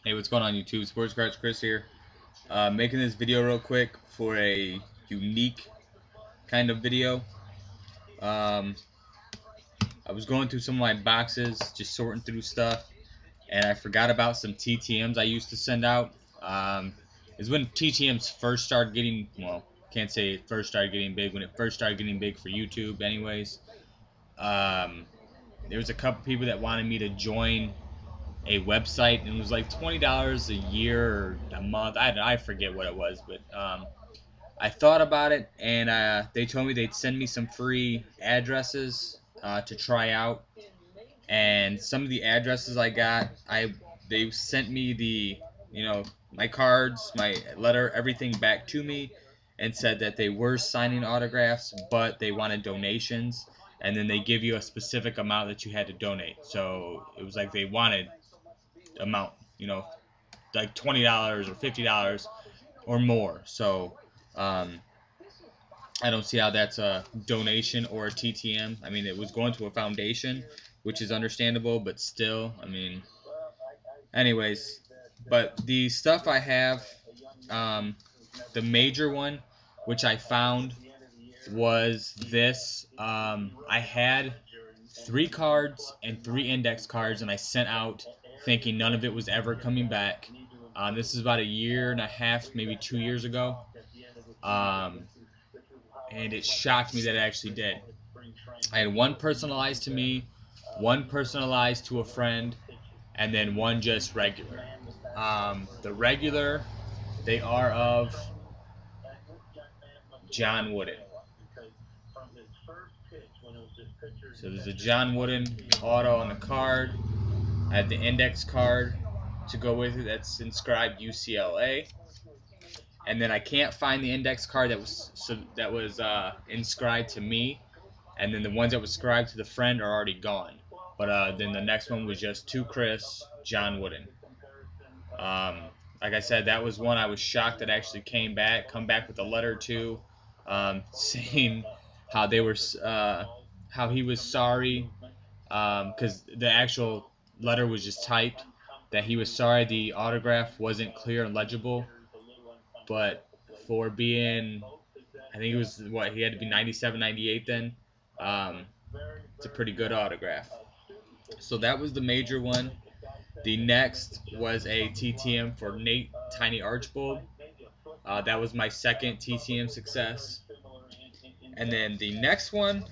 Hey, what's going on YouTube? Sports Cards Chris here. Making this video real quick for a unique kind of video. Um, I was going through some of my boxes, just sorting through stuff, and I forgot about some TTMs I used to send out. It's when TTMs first started getting, well, can't say it first started getting big, when it first started getting big for YouTube anyways. Um, there was a couple people that wanted me to join a website, and it was like $20 a year or a month. I forget what it was, but I thought about it, and they told me they'd send me some free addresses to try out. And some of the addresses I got, they sent me my cards, my letter, everything back to me, and said that they were signing autographs, but they wanted donations, and then they give you a specific amount that you had to donate. So it was like they wanted amount, like $20 or $50 or more. So um, I don't see how that's a donation or a TTM. I mean, it was going to a foundation, which is understandable, but still, I mean, anyways. But the stuff I have, um, the major one, which I found, was this. I had 3 cards and 3 index cards, and I sent out thinking none of it was ever coming back. This is about a year and a half, maybe 2 years ago. Um, and it shocked me that it actually did. I had one personalized to me, one personalized to a friend, and then one just regular. The regular, they are of John Wooden. So there's a John Wooden auto on the card. I have the index card to go with it that's inscribed UCLA. And then I can't find the index card that was inscribed to me, and then the ones that was inscribed to the friend are already gone. But then the next one was just to Chris, John Wooden. Um, like I said, that was one I was shocked that actually come back with a letter to, saying how they were, how he was sorry, because the actual letter was just typed, that he was sorry the autograph wasn't clear and legible, but for being, I think it was what he had to be 97, 98 then. Um, it's a pretty good autograph. So that was the major one. The next was a TTM for Nate Tiny Archbold. That was my second TTM success. And then the next one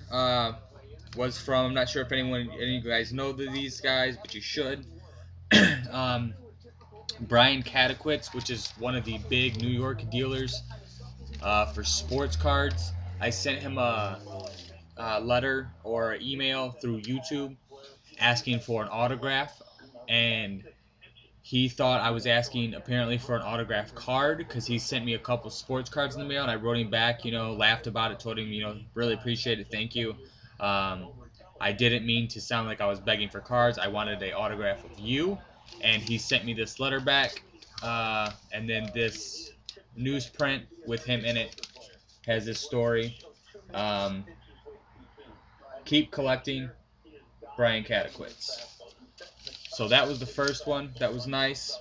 was from, I'm not sure if any of you guys know these guys, but you should. um, Brian Catowitz, which is one of the big New York dealers for sports cards. I sent him a letter or email through YouTube asking for an autograph, and he thought I was asking apparently for an autograph card because he sent me a couple sports cards in the mail, and I wrote him back, laughed about it, told him, really appreciate it, thank you. Um, I didn't mean to sound like I was begging for cards. I wanted an autograph of you, and he sent me this letter back, and then this newsprint with him in it has this story. Um, Keep collecting, Brian Catowitz. So that was the first one. That was nice.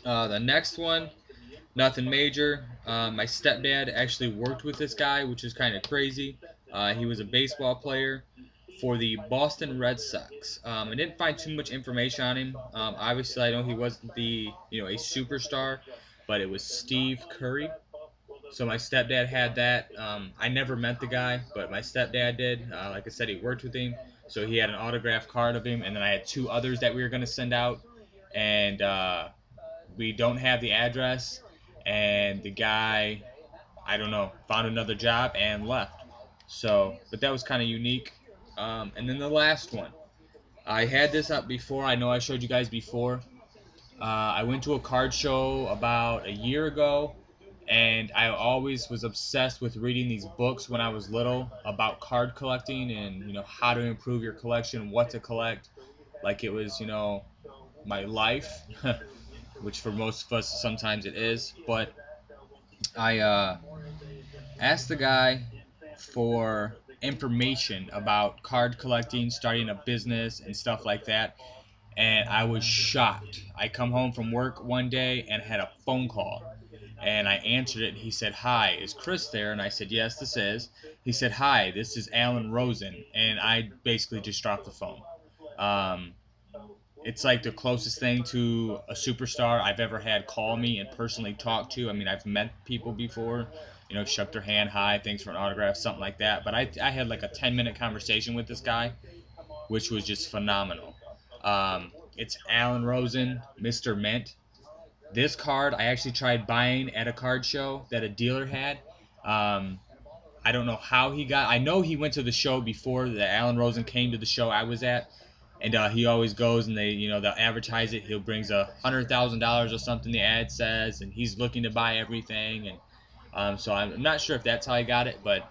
The next one, nothing major. My stepdad actually worked with this guy, which is kind of crazy. He was a baseball player for the Boston Red Sox. I didn't find too much information on him. Obviously, I know he wasn't a superstar, but it was Steve Curry. So my stepdad had that. I never met the guy, but my stepdad did. Like I said, he worked with him, so he had an autographed card of him. And then I had 2 others that we were going to send out, and we don't have the address. And the guy, I don't know, found another job and left. So, but that was kind of unique. And then the last one, I had this up before. I know I showed you guys before. I went to a card show about a year ago, and I always was obsessed with reading these books when I was little about card collecting and how to improve your collection, what to collect. Like it was my life, which for most of us sometimes it is. But I asked the guy for information about card collecting, starting a business, and stuff like that. and I was shocked. I come home from work one day and had a phone call, and I answered it. He said, "Hi, is Chris there?" And I said, "Yes, this is." He said, "Hi, this is Alan Rosen," and I basically just dropped the phone. Um, it's like the closest thing to a superstar I've ever had call me and personally talk to. I mean, I've met people before, shook their hand, hi, thanks for an autograph, something like that. But I had like a 10-minute conversation with this guy, which was just phenomenal. It's Alan Rosen, Mr. Mint. This card I actually tried buying at a card show that a dealer had. Um, I don't know how he got. I know he went to the show before that Alan Rosen came to the show I was at, and he always goes and they'll advertise it. He brings $100,000 or something. The ad says, and he's looking to buy everything, and so I'm not sure if that's how I got it, but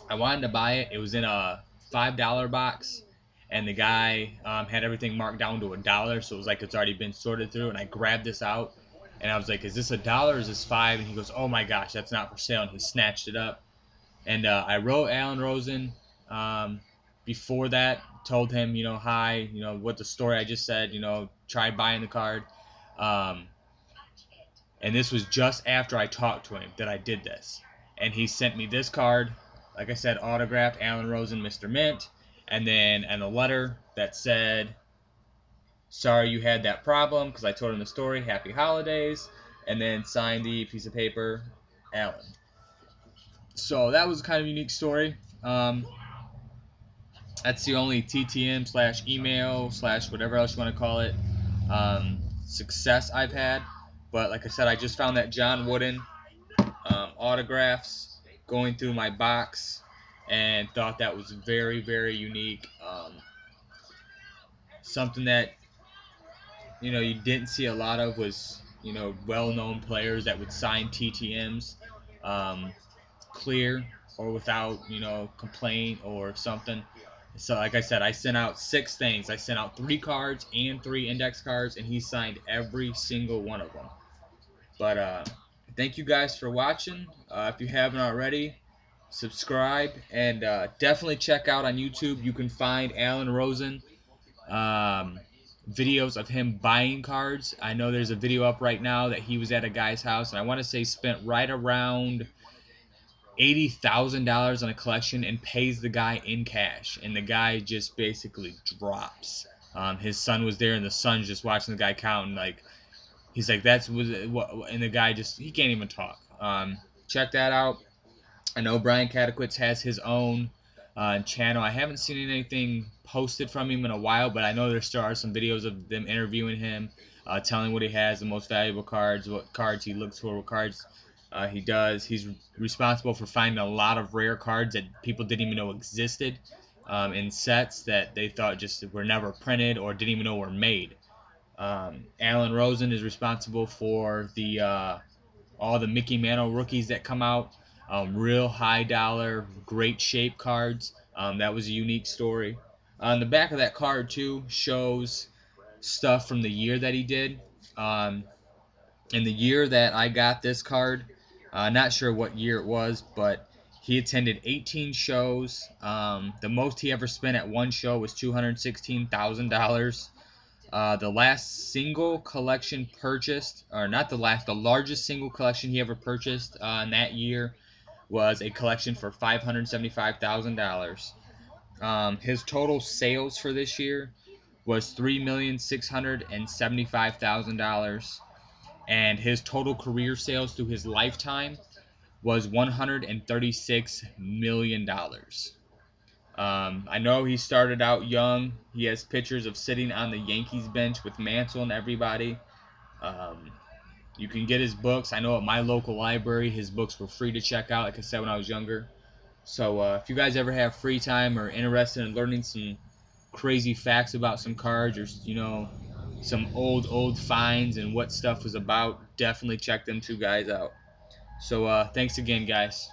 I wanted to buy it. It was in a $5 box, and the guy had everything marked down to $1, so it was like it's already been sorted through. And I grabbed this out, and I was like, "Is this $1 or is this $5?" And he goes, "Oh my gosh, that's not for sale," and he snatched it up. And I wrote Alan Rosen before that, told him, hi, what the story I just said, tried buying the card. And this was just after I talked to him that I did this. And he sent me this card, like I said, autographed, Alan Rosen, Mr. Mint. And then a letter that said, "Sorry you had that problem," because I told him the story, "Happy Holidays." And then signed the piece of paper, Alan. So that was kind of a unique story. That's the only TTM / email / whatever else you want to call it success I've had. But like I said, I just found that John Wooden autographs going through my box and thought that was very, very unique. Something that you didn't see a lot of was well-known players that would sign TTMs clear or without complaint or something. So like I said, I sent out 6 things. I sent out 3 cards and 3 index cards, and he signed every single one of them. But thank you guys for watching. If you haven't already, subscribe, and definitely check out on YouTube. You can find Alan Rosen videos of him buying cards. I know there's a video up right now that he was at a guy's house, and I want to say spent right around $80,000 on a collection and pays the guy in cash, and the guy just basically drops. His son was there, and the son's just watching the guy count, and like he's like, "That's what," and the guy he can't even talk. Check that out. I know Brian Katakwitz has his own channel. I haven't seen anything posted from him in a while, but I know there still are some videos of them interviewing him, telling what he has, the most valuable cards, what cards he looks for, what cards he does. He's responsible for finding a lot of rare cards that people didn't even know existed in sets that they thought just were never printed or didn't even know were made. Alan Rosen is responsible for all the Mickey Mantle rookies that come out. Real high dollar, great shape cards. That was a unique story. On the back of that card too shows stuff from the year that he did. In the year that I got this card, not sure what year it was, but he attended 18 shows. The most he ever spent at one show was $216,000. The last single collection purchased, or not the last, the largest single collection he ever purchased in that year was a collection for $575,000. His total sales for this year was $3,675,000, and his total career sales through his lifetime was $136 million. I know he started out young. He has pictures of sitting on the Yankees bench with Mantle and everybody. You can get his books. I know at my local library his books were free to check out, like I said, when I was younger. So if you guys ever have free time or interested in learning some crazy facts about some cards, or some old finds and what stuff was about, definitely check them 2 guys out. So thanks again, guys.